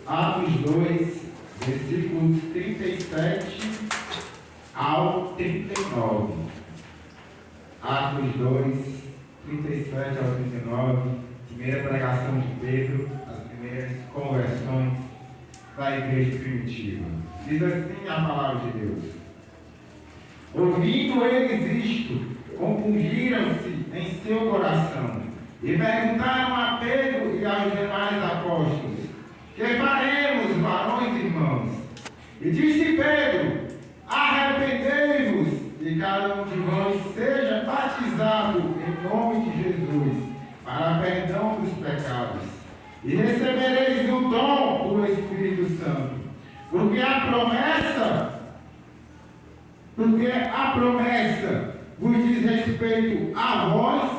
Atos 2, versículos 37 ao 39. Atos 2, 37 ao 39, primeira pregação de Pedro, as primeiras conversões da igreja primitiva. Diz assim a palavra de Deus: ouvindo eles isto, compungiram-se em seu coração e perguntaram a Pedro e aos demais apóstolos: que faremos, varões e irmãos? E disse Pedro: arrependei-vos e cada um de vós seja batizado em nome de Jesus para perdão dos pecados, e recebereis o dom do Espírito Santo, porque a promessa vos diz respeito a vós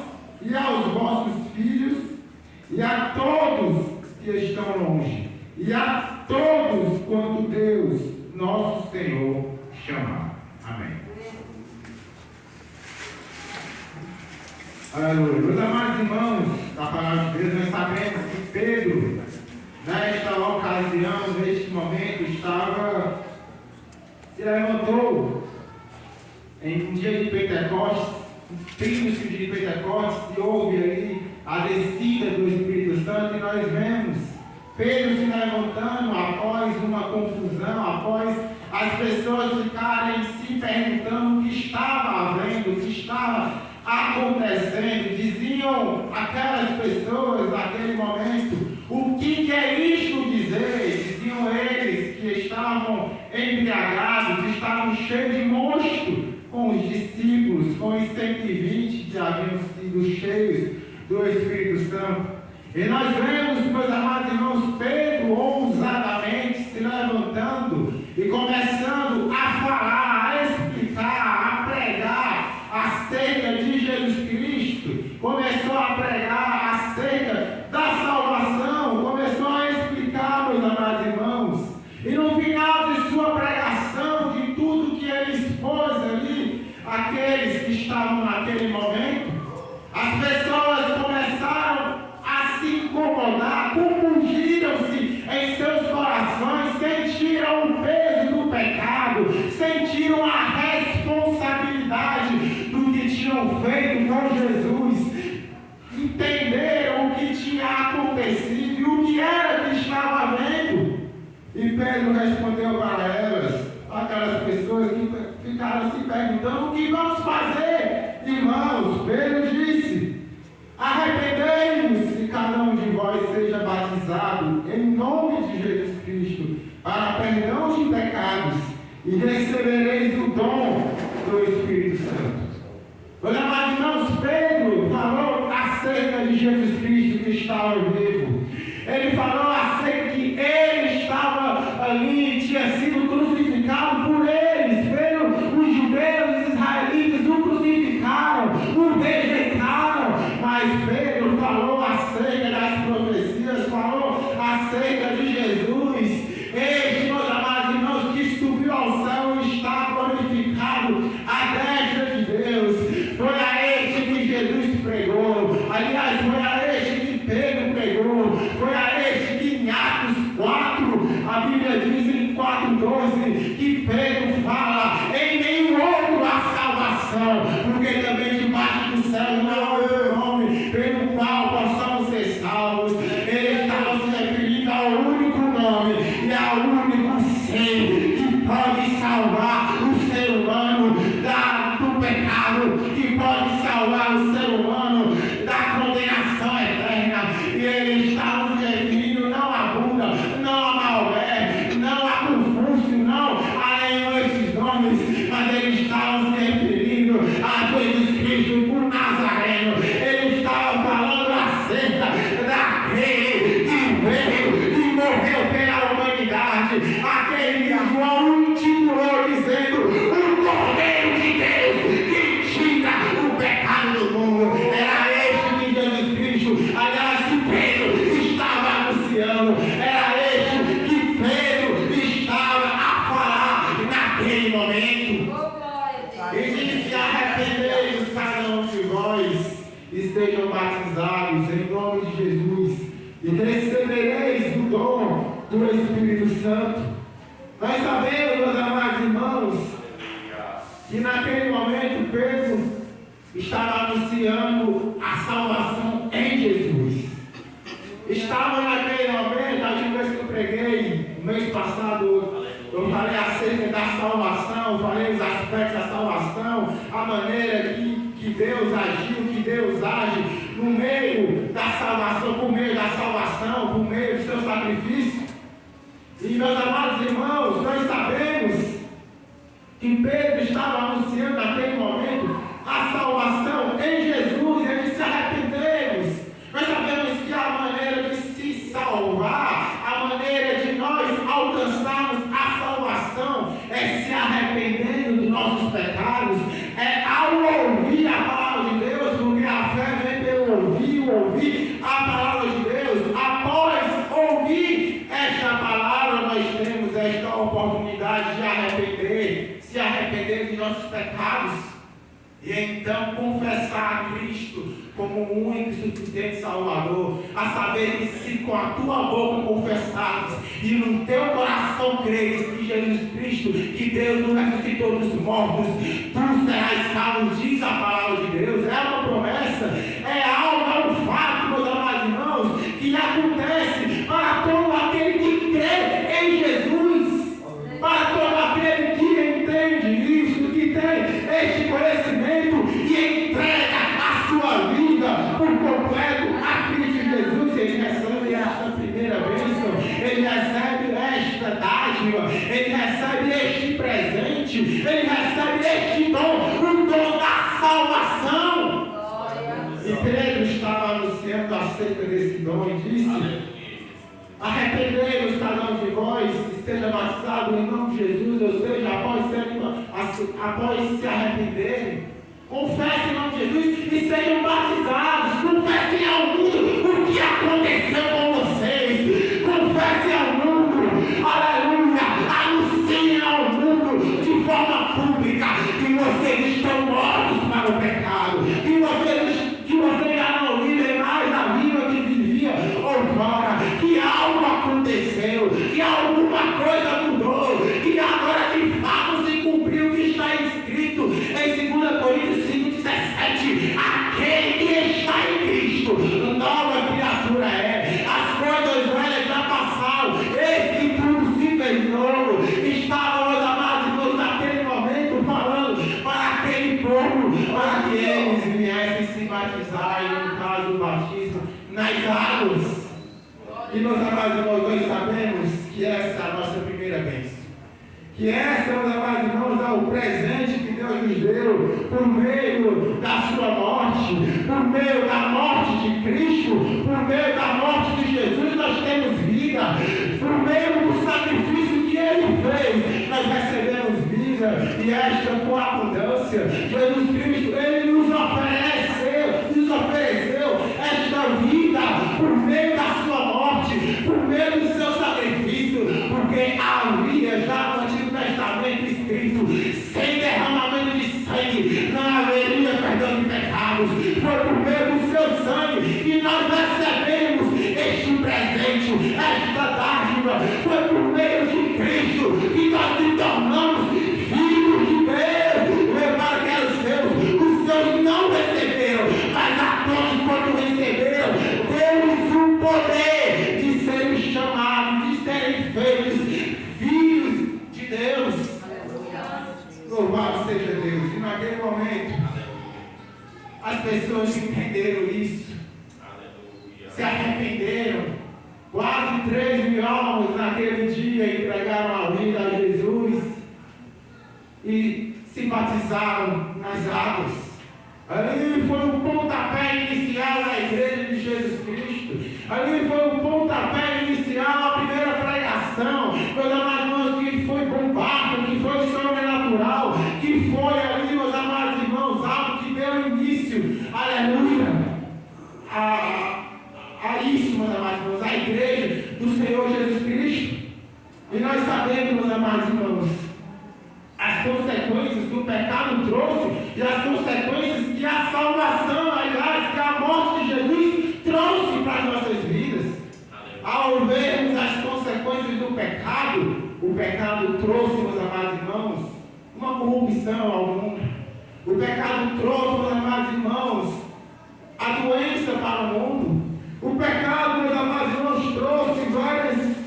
e aos vossos filhos e a todos que estão longe, e a todos quanto Deus, nosso Senhor, chamar. Amém. Aleluia. Meus amados irmãos, da palavra de Deus, nós sabemos que Pedro, nesta ocasião, neste momento, se levantou em um dia de Pentecostes, princípio de Pentecostes, e houve ali a descida do Espírito Santo, e nós vemos Pedro se levantando após uma confusão, após as pessoas ficarem se perguntando o que estava havendo, o que estava acontecendo. Diziam aquelas pessoas naquele momento: o que é isto dizer? Diziam eles que estavam embriagados, estavam cheios de mosto com os discípulos, com os 120 que haviam sido cheios do Espírito Santo. E nós vemos, meus amados irmãos, Pedro ousadamente se levantando e começando a falar, a explicar, a pregar acerca de Jesus Cristo. Começou a pregar acerca da salvação, começou a explicar, meus amados irmãos. E no final de sua pregação, de tudo que ele expôs ali, aqueles que estavam naquele momento, as pessoas começaram a se incomodar, compungiram-se em seus corações, sentiram o peso do pecado, sentiram a responsabilidade do que tinham feito com Jesus, entenderam o que tinha acontecido e o que era que estava havendo. E Pedro respondeu para elas, aquelas pessoas que ficaram se perguntando: o que vamos fazer, irmãos? Pedro disse: arrependei-vos e cada um de vós seja batizado em nome de Jesus Cristo para perdão de pecados, e recebereis o dom do Espírito Santo. Meus amados irmãos, Pedro falou acerca de Jesus Cristo que estava vivo. Ele falou acerca que ele estava ali, tinha sido crucificado por eles, os judeus, os israelitas o crucificaram, o rejeitaram. Mas Pedro falou acerca das profecias, falou acerca de Jesus. Este, meus amados irmãos, que subiu ao céu e está glorificado à destra de Deus. Foi a este que Jesus pregou. Aliás, foi a este que Pedro pregou. Foi a este que em Atos 4, a Bíblia diz em 4:12, que Pedro fala: em nenhum outro há salvação, porque também debaixo do céu não há outro nome pelo qual possamos ser salvos. Ele estava se referindo ao único nome e ao único ser que pode salvar o ser humano do pecado, que pode salvar o ser humano da condenação eterna. E ele estava se referindo não a Buda, não a Maomé, não a Confúcio, não a nenhum desses nomes, mas ele estava se referindo a Jesus Cristo, por Nazareno. Ele estava falando acerca daquele que veio e morreu pela humanidade, aquele que João intitulou dizendo: o Cordeiro de Deus que tira o pecado do mundo. Era este que Jesus Cristo, aliás, que Pedro estava anunciando. Era este que Pedro estava a falar naquele momento. E disse: arrependei-vos cada um de vós e sejam batizados em nome de Jesus, e recebereis o dom do Espírito Santo. Nós sabemos, meus amados irmãos, que naquele momento Pedro estava anunciando a salvação em Jesus. Estava naquele momento, a última vez que eu preguei, no mês passado, eu falei acerca da salvação, falei os aspectos da salvação, a maneira que Deus agiu, que Deus age no meio da salvação, por meio da salvação, por meio do seu sacrifício. E meus amados irmãos, nós sabemos que Pedro estava anunciando naquele momento a salvação em Jesus, e ele se arrependemos. Nós sabemos que a maneira de se salvar, a maneira de nós alcançarmos a salvação é se arrependendo dos nossos pecados, é ao ouvir a palavra de Deus, porque a fé vem pelo ouvir a palavra de Deus. Após ouvir esta palavra, nós temos esta oportunidade de se arrepender dos nossos pecados, e então confessar a Cristo como o único e suficiente Salvador. A saber que se com a tua boca confessares e no teu coração creres que Jesus Cristo, que Deus não ressuscitou dos mortos, tu serás salvo, diz a palavra de Deus. É uma promessa, é algo, é um fato, meus amados irmãos, que acontece para todo aquele que crê em Jesus, para todo aquele que entende isso, que tem este conhecimento e entrega a sua vida por completo a Cristo Jesus. Ele recebe esta primeira bênção, ele recebe esta dádiva, ele recebe este presente, ele recebe este dom, o dom da salvação. E Pedro estava anunciando acerca desse dom e disse: arrependei-vos cada um de vós e seja batizado em nome de Jesus, ou seja, após se arrependerem, confessem em nome de Jesus e sejam batizados. Confessem ao mundo o que aconteceu com vocês. Confessem ao mundo, aleluia, anunciem ao mundo de forma pública que vocês estão mortos para o pecado, que vocês já não vivem mais a vida que vivia outrora, que algo aconteceu, que alguma coisa mudou, que agora de fato se cumpriu o que está escrito em 2 Coríntios 5,17: aquele que está em Cristo, nova criatura é, as coisas velhas já passaram, eis que tudo se fez novo. Estava, meus amados irmãos, naquele momento falando para aquele povo, para que eles viessem se batizarem, no caso do batismo, nas águas. E meus amados irmãos, nós sabemos que essa é a nossa primeira bênção. Que essa, meus amados irmãos, é o presente que Deus nos deu por meio da sua morte, por meio da morte de Cristo, por meio da morte de Jesus, nós temos vida, por meio do sacrifício que Ele fez, nós recebemos vida, e esta com abundância. Jesus Cristo, Ele nos ofereceu esta vida por meio da sua morte, por meio do seu sacrifício, porque havia já no Antigo Testamento escrito: sem derramamento de sangue não haveria perdão de pecados. Foi por meio do seu sangue que nós recebemos este presente, esta dádiva. Foi por meio de Cristo que nós se tornamos filhos de Deus. Repara que os seus não receberam, mas a todos quando receberam, deu-lhes o poder de serem chamados, de serem feitos filhos de Deus. Louvado seja Deus. E naquele momento, as pessoas entenderam isso, se arrependeram. Quase 3.000 almas naquele dia entregaram a vida a Jesus e se batizaram nas águas. Ali foi o pontapé inicial da igreja de Jesus Cristo. Ali foi o pontapé inicial, a primeira pregação. Meus amados irmãos, que foi bombástico, que foi sobrenatural, que foi ali, meus amados irmãos, algo que deu início, aleluia, a isso, meus amados irmãos, a igreja do Senhor Jesus Cristo. E nós sabemos, meus amados irmãos, as consequências que o pecado trouxe e as consequências que a salvação, aliás, que a morte de Jesus trouxe para as nossas vidas. Ao vermos as consequências o pecado trouxe, meus amados irmãos, uma corrupção ao mundo. O pecado trouxe, meus amados irmãos, a doença para o mundo. O pecado, meus amados irmãos, trouxe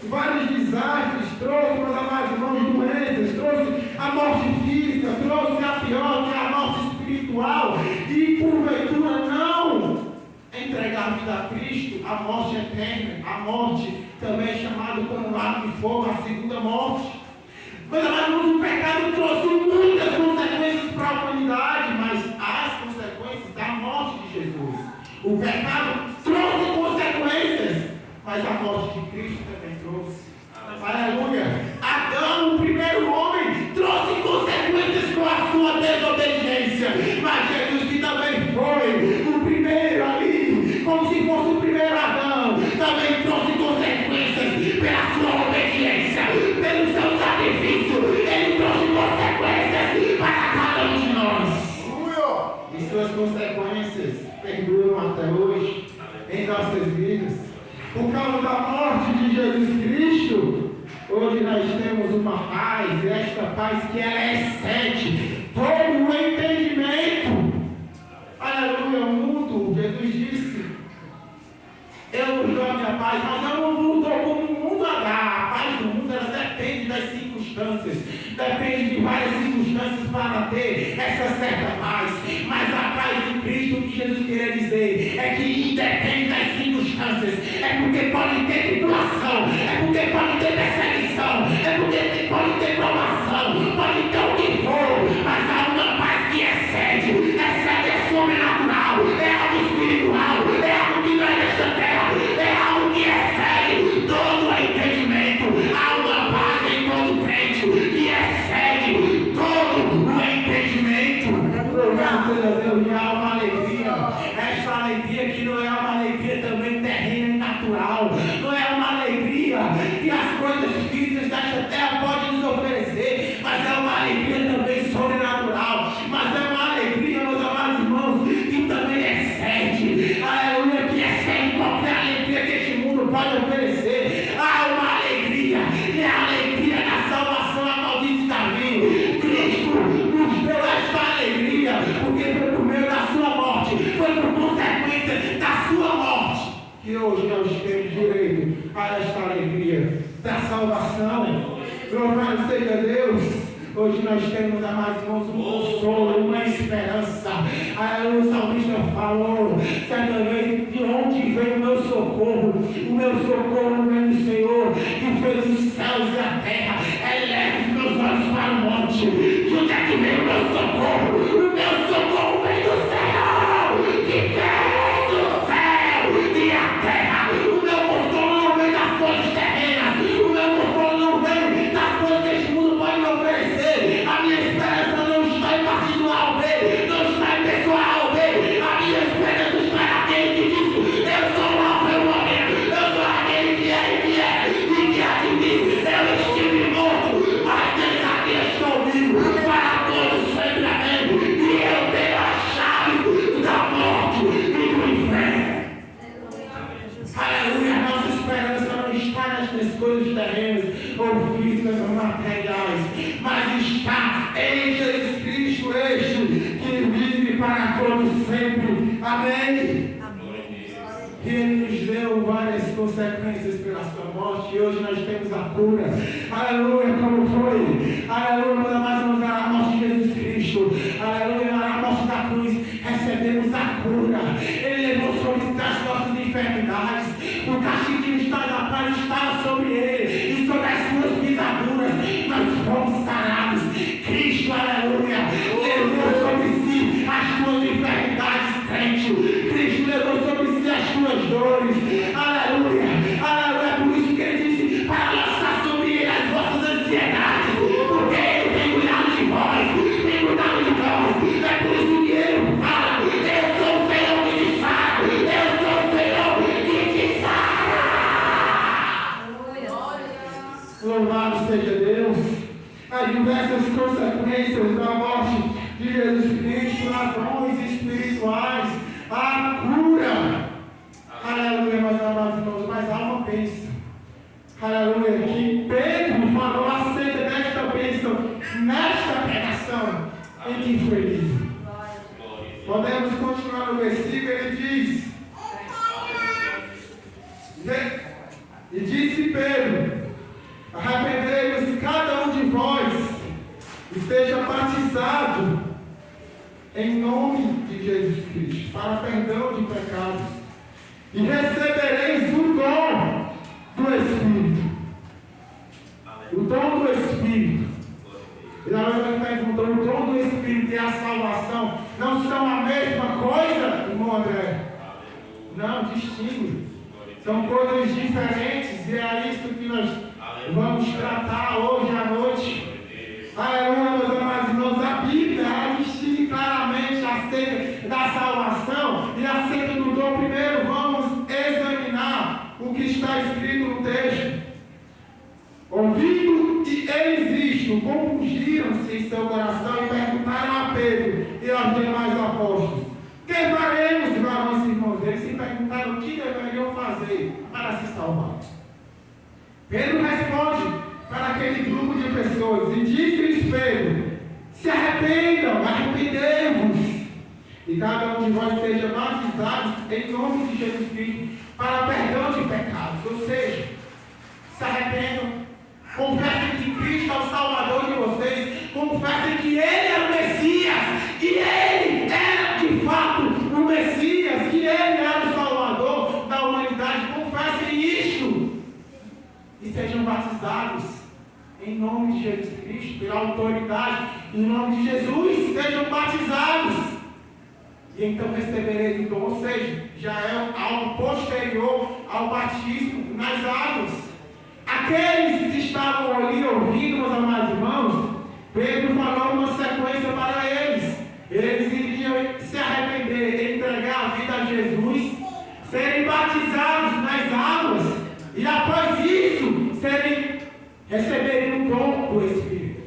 vários desastres, trouxe, meus amados irmãos, doenças, trouxe a morte física, trouxe a pior, que é a morte espiritual. E porventura não entregar a vida a Cristo, a morte eterna, a morte também chamada como lago de fogo, a segunda morte. Meus amados irmãos, o pecado trouxe muitas consequências para a humanidade, mas as consequências da morte de Jesus. O pecado trouxe consequências, mas a morte de Cristo também trouxe. Aleluia! Adão, o primeiro homem, trouxe consequências com a sua desobediência, mas Jesus, que também foi o primeiro ali, como se fosse o primeiro Adão, também trouxe consequências pela sua obediência, pelo seu sacrifício. Ele trouxe consequências para cada um de nós. E suas consequências perduram até hoje em nossas vidas. Por causa da morte de Jesus Cristo, hoje nós temos uma paz, e esta paz que ela excede todo o entendimento. Aleluia, o mundo, Jesus disse, eu vos dou a minha paz, mas eu não vos dou como o mundo a dá. A paz do mundo, ela depende das circunstâncias, depende de várias circunstâncias para ter essa certa paz. Mas a paz de Cristo, o que Jesus queria dizer, é que independe das circunstâncias, é porque pode ter tribulação, é porque pode ter perseguição, é porque pode ter provação, pode ter o que for, mas há uma paz que excede, é sobrenatural, é algo espiritual, é algo que não é desta terra, é algo que excede todo o entendimento. Há uma paz em todo crente que excede todo o entendimento. Louvado seja Deus, e há uma alegria, esta alegria que não é uma alegria também terrena e natural, não é uma alegria que as coisas físicas desta terra podem nos oferecer, mas é uma alegria também sobrenatural, mas é uma alegria, meus amados irmãos, que também excede, aleluia, que excede qualquer alegria que este mundo pode oferecer. Há uma alegria, e a alegria da salvação, a maldita caminho. Cristo nos deu esta alegria, porque foi por meio da sua morte, foi por consequência da sua morte, que hoje nós temos direito a esta alegria da salvação. Louvado seja Deus. Hoje nós temos, amados irmãos, um consolo, uma esperança. O salmista falou certa vez, de onde vem o meu socorro? O meu socorro vem do Senhor, que fez os céus e a terra. Eleva os meus olhos para o monte. De onde é que vem o meu socorro? O meu socorro vem do Senhor, que fez o céu e a terra. O meu consolo não vem das coisas terrenas. O meu consolo não vem das coisas que este mundo pode me oferecer. A minha esperança não está em partido A ou B, não está em pessoa A ou B. A minha esperança está naquele que disse: eu sou o Alfa e o Ômega, eu sou aquele que é e que há de vir. Eu estive morto, mas Deus aqui estou vivo, para todos sempre, amém. E eu tenho a chave da morte e do inferno. Aleluia, nossa esperança não está nas coisas terrenas ou físicas ou materiais, mas está em Jesus Cristo, este que vive para todos sempre. Amém? Que Ele nos deu várias consequências pela sua morte, e hoje nós temos a cura. Aleluia, como foi? Aleluia, mas a morte de Jesus Cristo. Aleluia, na morte da cruz recebemos a cura. Ele levou sobre as nossas enfermidades. O castigo que está da paz estava sobre Ele, e sobre as suas pisaduras nós fomos sarados. Cristo, aleluia, levou sobre si as tuas enfermidades, crente. Cristo levou sobre si as tuas dores. Aleluia, aleluia. É por isso que Ele disse para lançar sobre Ele as vossas ansiedades, porque Ele tem cuidado de vós, tem cuidado de nós. É por isso que Ele fala: eu sou o Senhor que te sara, eu sou o Senhor que te sara. Louvado seja Deus. As diversas consequências da morte de Jesus Cristo, nas dons espirituais, a cura. Aleluia, meus amados irmãos, mas há uma bênção. Aleluia, que em que foi livre. Podemos continuar no versículo, ele diz: e disse Pedro: arrependei-vos cada um de vós, e seja batizado em nome de Jesus Cristo, para perdão de pecados, e recebereis o dom do Espírito. O dom do Espírito. E agora ele perguntou: o dom do Espírito e a salvação não são a mesma coisa, irmão André? Não, distingue. São coisas diferentes, e é isso que nós vamos tratar hoje à noite. Aleluia, meus amados irmãos. A Bíblia distingue claramente acerca da salvação e acerca do dom. Primeiro vamos examinar o que está escrito no texto. Ouvindo que eles isto, compungiram-se em seu coração e perguntaram a Pedro e aos demais apóstolos: que faremos, varões e irmãos? Eles se perguntaram o que deveriam fazer para se salvar. Pedro responde para aquele grupo de pessoas e disse-lhes Pedro: se arrependam, arrependei-vos, e cada um de vós seja batizado em nome de Jesus Cristo para perdão de pecados. Ou seja, se arrependam, confessem que Cristo é o Salvador de vocês, confessem que Ele é o Messias, que Ele era de fato o Messias, que Ele era o Salvador da humanidade. Confessem isto e sejam batizados em nome de Jesus Cristo, pela autoridade, em nome de Jesus, sejam batizados. E então recebereis o dom, ou seja, já é algo posterior ao batismo nas águas. Aqueles que estavam ali ouvindo, meus amados irmãos, Pedro falou uma sequência para eles. Eles iriam se arrepender, entregar a vida a Jesus, serem batizados nas águas e após isso receberem o dom do Espírito.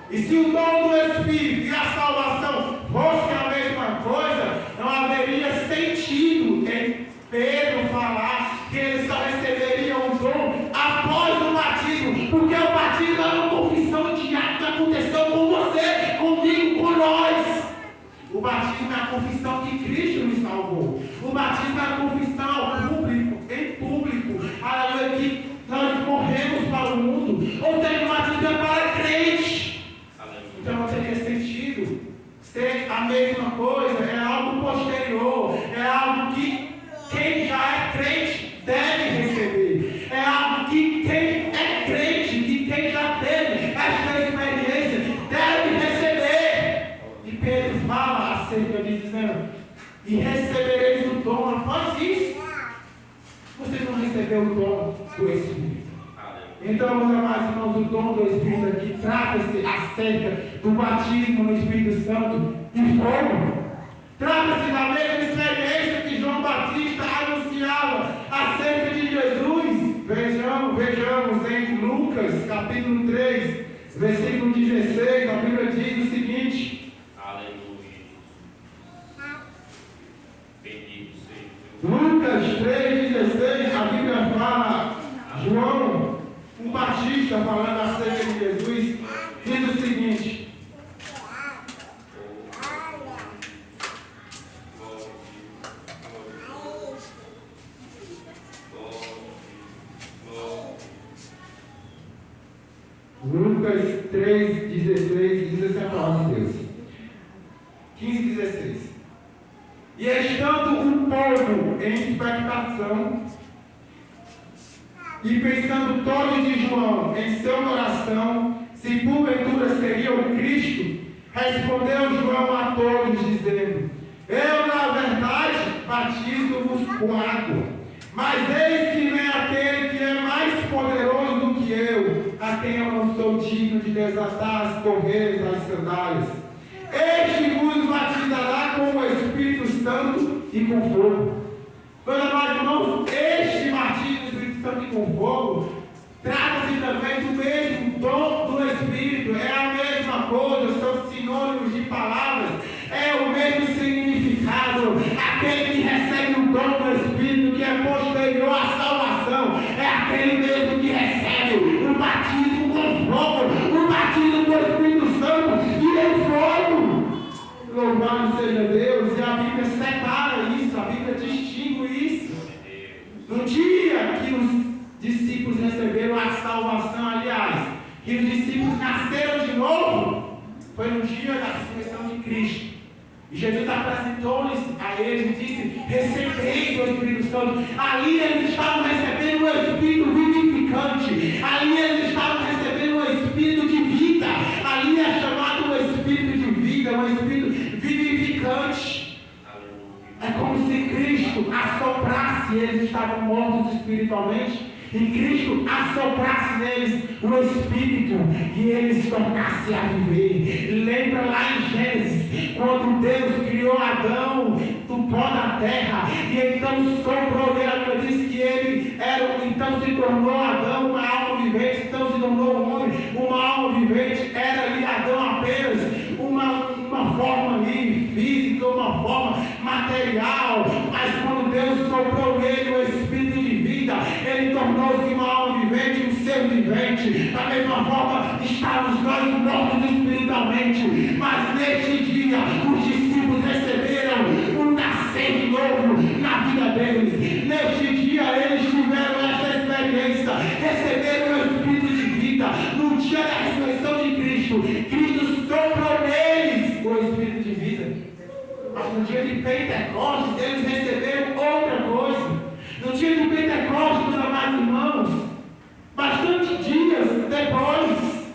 E se o dom do Espírito e a salvação fossem a mesma coisa, não haveria sentido em Pedro falar que eles só receberiam o dom após o batismo, porque o batismo é uma confissão de ato que aconteceu com você, comigo, com nós. O batismo é a confissão que Cristo nos salvou. O batismo é a confissão em público, aleluia, que nós morremos para o mundo. Ou seja, o batismo é para crente. Então não teria sentido ser a mesma coisa, é algo posterior, é algo que quem já é crente deve receber. É algo que quem é crente, que quem já teve esta experiência, deve receber. E Pedro fala acerca disso, dizendo: e recebereis o dom. Após isso, vocês vão receber o dom do Espírito. Então, meus amados irmãos, o dom do Espírito aqui trata-se acerca do batismo no Espírito Santo e fogo. Trata-se da mesma experiência que João Batista anunciava acerca de Jesus. Vejamos em Lucas, capítulo 3, versículo 16, a Bíblia diz o seguinte: aleluia. Bendito seja. Lucas 3,16, a Bíblia fala, João, um Batista falando acerca de Jesus, diz o seguinte: Lucas 3,16 diz assim a palavra de Deus. 15,16. E estando o povo em expectação, e pensando todos de João em seu coração, se porventura seria o Cristo, respondeu João a todos, dizendo: eu, na verdade, batizo-vos com água, mas eis que vem aquele que é mais poderoso do que eu, a quem eu não sou digno de desatar as correias das sandálias. Este vos batizará com o Espírito Santo e com fogo. Meus amados irmãos, este batismo do Espírito Santo e com fogo trata-se também do mesmo dom do Espírito. É a mesma coisa, são sinônimos de palavras, é o mesmo significado. Aquele que recebe o dom do Espírito, que é posterior à salvação, é aquele mesmo que recebe o batismo com fogo, o batismo do Espírito Santo e em fogo. seja Deus, e a Bíblia separa isso, a Bíblia distingue isso. No dia que os discípulos receberam a salvação, aliás, que os discípulos nasceram de novo, foi no dia da ressurreição de Cristo. E Jesus apresentou-lhes a eles e disse: recebeis o Espírito Santo. Ali eles estavam recebendo o Espírito vivificante. Ali eles estavam recebendo o Espírito de vida. Ali é chamado o Espírito de vida, o Espírito vivificante. É como se Cristo assoprasse, eles estavam mortos espiritualmente, e Cristo assoprasse neles o Espírito e eles tornassem a viver. Lembra lá em Gênesis, quando Deus criou Adão do pó da terra, e então soprou nele, a Bíblia diz que ele era, então se tornou Adão uma alma vivente, então se tornou um homem, uma alma vivente. Era ali Adão apenas uma forma ali física, uma forma material, mas quando Deus soprou nele o Espírito de vida, ele tornou-se uma alma vivente, um ser vivente. Da mesma forma, estávamos nós mortos espiritualmente, mas neste dia os discípulos receberam um nascer de novo na vida deles. Neste dia eles tiveram esta experiência, receberam o Espírito de vida. No dia da ressurreição de Cristo, Cristo soprou neles o Espírito de vida. Mas no dia de Pentecostes eles receberam outra coisa. No dia de Pentecostes, meus amados irmãos, bastante dias depois,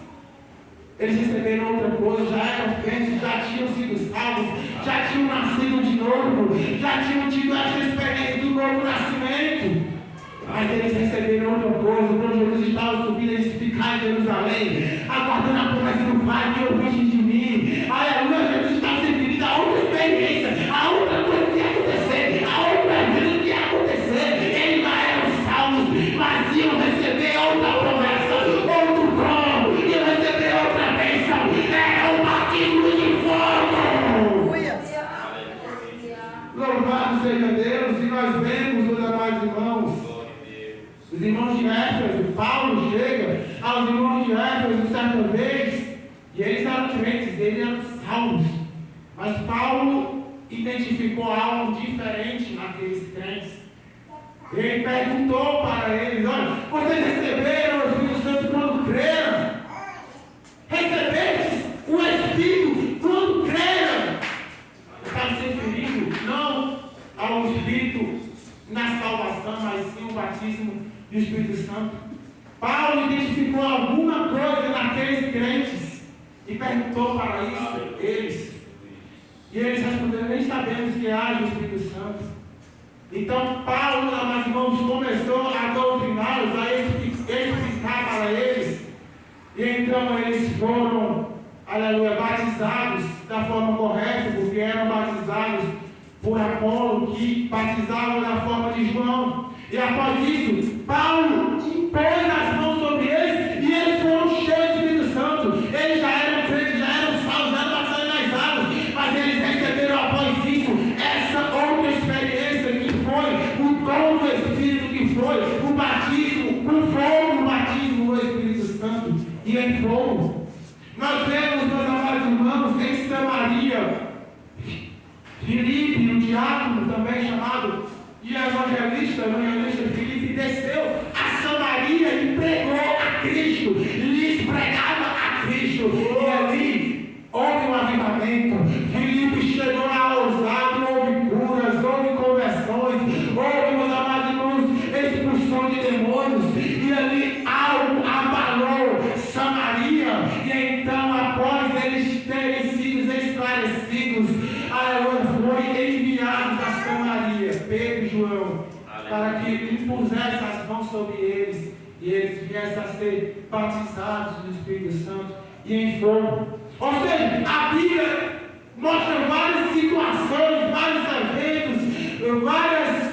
eles receberam outra coisa, já eram crentes, já tinham sido salvos, já tinham nascido de novo, já tinham tido essa experiência do novo nascimento. Mas eles receberam outra coisa. Quando Jesus estava subindo, eles ficaram em Jerusalém, aguardando a promessa do Pai, que ouviste de mim. Aleluia, Jesus está se referindo a outra experiência, a outra coisa que ia acontecer, a outra vida que ia acontecer. Eles já eram salvos, mas iam receber outra promessa, outro dom, iam receber outra bênção. Era o batismo de fogo. Louvado seja Deus. E nós vemos, meus amados irmãos, os irmãos de Éfeso, Paulo chega aos irmãos de Éfeso certa vez, e eles eram crentes, eles eram salvos. Mas Paulo identificou algo diferente naqueles crentes. Ele perguntou para eles: olha, vocês receberam o Espírito Santo quando creram? Recebestes o Espírito quando creram? Está se referindo não ao Espírito na salvação, mas sim o batismo do Espírito Santo. Paulo identificou alguma coisa naqueles crentes e perguntou para isso eles. E eles responderam: nem sabemos que haja o Espírito Santo. Então Paulo, amados irmãos, começou a doutriná-los, a explicar para eles. E então eles foram, aleluia, batizados da forma correta, porque eram batizados por Apolo, que batizava da forma de João. E após isso, Paulo impôs as mãos sobre eles e eles foram cheios do Espírito Santo. Eles já eram crentes, já eram salvos, já eram batizados nas águas, mas eles receberam após isso essa outra experiência, que foi o dom do Espírito, que foi o batismo com fogo, o batismo do Espírito Santo e em fogo. Nós vemos, meus amados irmãos, em Samaria, Filipe, o diácono também chamado de evangelista Filipe, desceu a Samaria e pregou a Cristo, lhes pregava a Cristo, e ali houve um avivamento. Filipe chegou lá ousado, houve curas, houve conversões, houve, meus amados irmãos, expulsão de demônios, e ali algo abalou Samaria. E então, após eles terem sido esclarecidos, foi enviados a Samaria, Pedro e João, para que impusessem as mãos sobre eles e eles viessem a ser batizados no Espírito Santo e em fogo. Ou seja, a Bíblia mostra várias situações, vários eventos, várias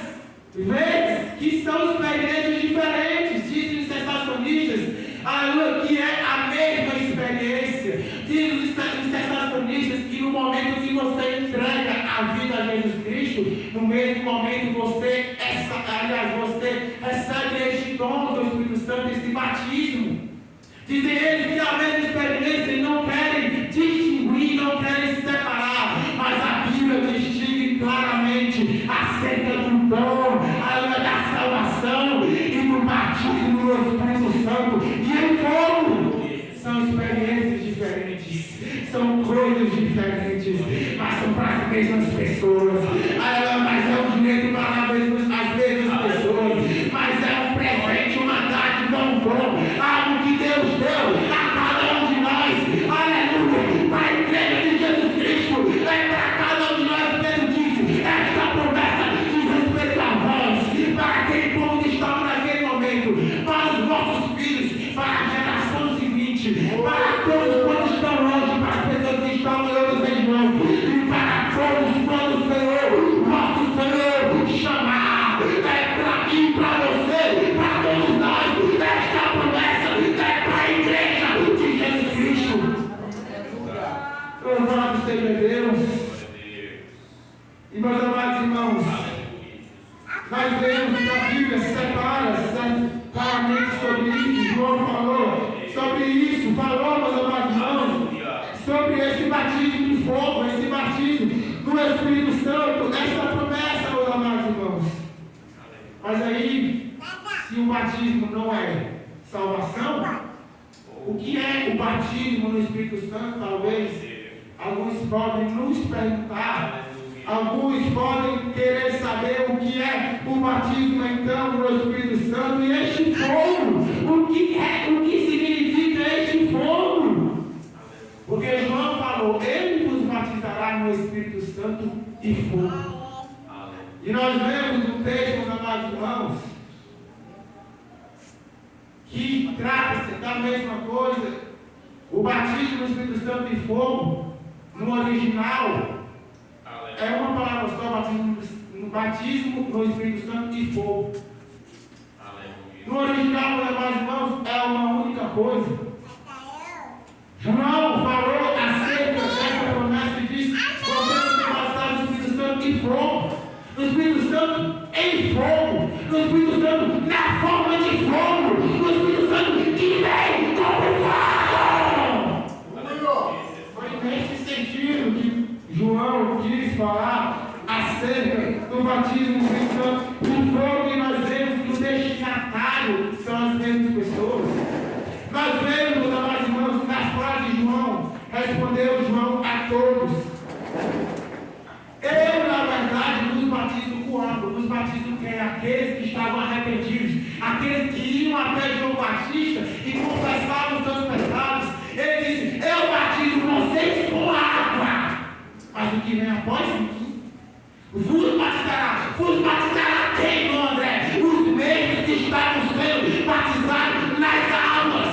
vezes que são experiências diferentes. Dizem os sensacionistas, aleluia, que é a mesma experiência. Dizem os sensacionistas que no momento que você entrega a vida a Jesus Cristo, no mesmo momento você recebe este dom do Espírito Santo, esse batismo. Dizem eles que é a mesma experiência e não querem distinguir, não querem se separar, mas a Bíblia batismo no Espírito Santo e em fogo. São experiências diferentes, são coisas diferentes, mas são para as mesmas pessoas. Mas é um direito para as mesmas pessoas, mas é um presente, uma dádiva, um dom, algo que Deus deu a cada um de nós. Aleluia! Para a igreja de Jesus Cristo, é para cada um de nós, Pedro disse, esta promessa diz respeito a vós, para aquele povo que está naquele momento, para os nossos filhos, para a geração seguinte, para todos quantos estão longe, para as pessoas que estão em outras regiões, e para todos quando o Senhor, nosso Senhor, chamar, é para mim, para você, para todos nós, esta promessa é para a igreja de Jesus Cristo. Louvado seja Deus. E meus amados irmãos, nós vemos que a Bíblia separa claramente sobre isso. João falou sobre isso, falou, meus amados irmãos, sobre esse batismo de fogo, esse batismo do Espírito Santo, essa promessa, meus amados irmãos. Mas aí, se o batismo não é salvação, o que é o batismo no Espírito Santo? Talvez alguns podem nos perguntar. Alguns podem querer saber o que é o batismo então no Espírito Santo e este fogo. O que significa este fogo? Porque João falou, ele vos batizará no Espírito Santo e fogo. E nós vemos no texto, meus amados irmãos, que trata-se da mesma coisa. O batismo no Espírito Santo e fogo, no original, é uma palavra só, batismo no Espírito Santo e fogo. No original, meus amados irmãos, é uma única coisa. João falou acerca dessa promessa e disse: você vai ser batizado no Espírito Santo e fogo. No Espírito Santo em fogo. No Espírito Santo na forma de fogo. No Espírito Santo que vem como fogo. Foi nesse sentido que João quis falar acerca do batismo no Espírito Santo e fogo, e nós vemos que o destinatário são as mesmas pessoas. Nós vemos, meus amados irmãos, na fala de João, respondeu João a todos: eu, na verdade, vos batizo com água. Vos batizo quem? Aqueles que estavam arrependidos, aqueles que iam até João Batista e confessavam os seus pecados. Ele disse: eu batizo vocês com água, mas o que vem após mim vos batizará quem, meu André? Os mesmos que estavam sendo batizados nas águas.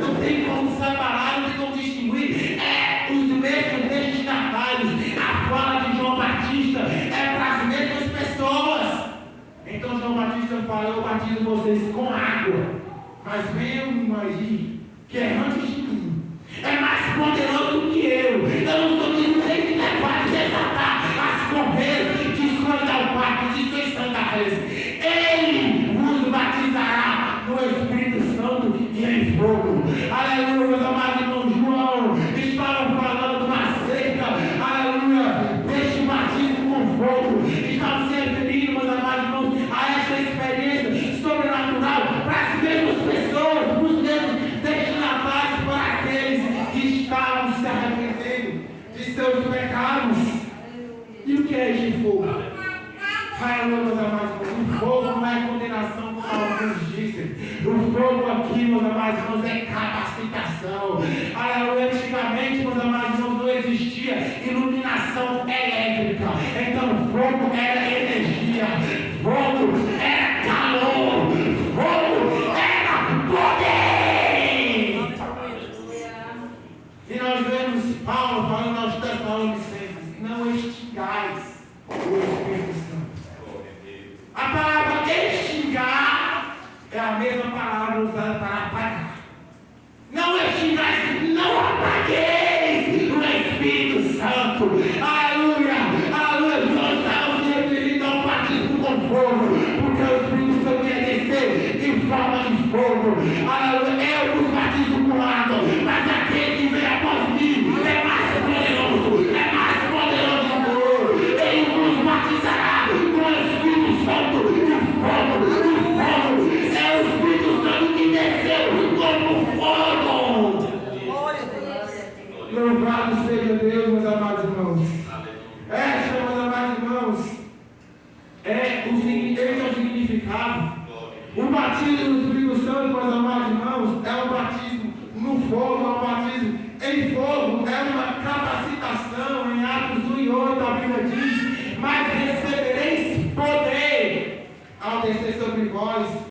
Não tem como separar, não tem como distinguir. É os mesmos destinatários. A fala de João Batista é para as mesmas pessoas. Então João Batista fala: eu batizo vocês com água, mas vem um aí que é antes de mim, é mais poderoso do que eu. Eu não sou digno nem de levar, de desatar as correias de suas alpacas, de suas sandálias. Ele vos batizará no Espírito Santo e em fogo. Aleluia, meus amados irmãos. João estavam falando acerca, aleluia, deste batismo com fogo. Estavam se referindo, meus amados irmãos, a essa experiência sobrenatural para as mesmas pessoas, os mesmos destinatários, para aqueles que estavam se arrependendo de seus pecados. E o que é este fogo? Aleluia, meus amados irmãos. O fogo não é condenação, como alguns dizem. O fogo aqui, meus amados irmãos, é capacitação. Aleluia. Antigamente, meus amados irmãos, não existia iluminação elétrica. Então, fogo era energia, fogo era calor, fogo era poder. E nós vemos Paulo falando aos Tessalonicenses: não extingais o Espírito Santo. A palavra extingar é a mesma palavra usada para apagar. Não extingais, não apagueis o Espírito Santo. Aleluia, aleluia. Nós estamos se referindo ao batismo com fogo, porque o Espírito Santo ia descer em forma de fogo. Aleluia. Eu vos batizo com água, mas aquele que vem após mim é mais poderoso que eu. Ele vos batizará com o Espírito Santo e fogo. É o fogo, ao batismo em fogo, é uma capacitação. Em Atos 1 e 8 a Bíblia diz: mas recebereis poder ao descer sobre vós